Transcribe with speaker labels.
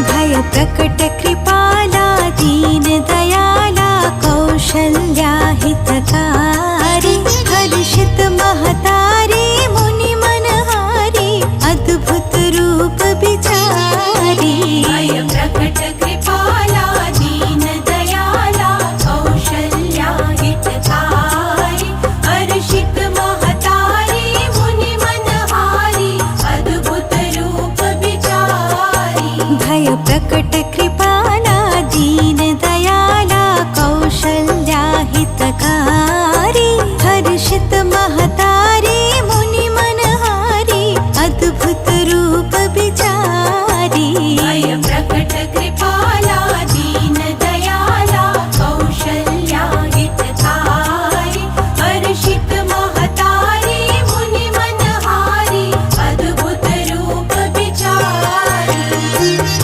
Speaker 1: भय प्रकट कृपाला दीन दयाला कौशल्या हितकारी हर्षित महतारी मुनि मनहारी अद्भुत रूप बिचारी।
Speaker 2: भय प्रकट कृपाला दीन दयाला कौशल्या हितकारी हर्षित महतारी मुनि मनहारी अद्भुत रूप बिचारी।
Speaker 1: भय प्रकट कृपाला दीन दयाला कौशल्या हितकारी हर्षित महतारी मुनि मनहारी अद्भुत रूप बिचारी।
Speaker 2: भय प्रकट कृपाला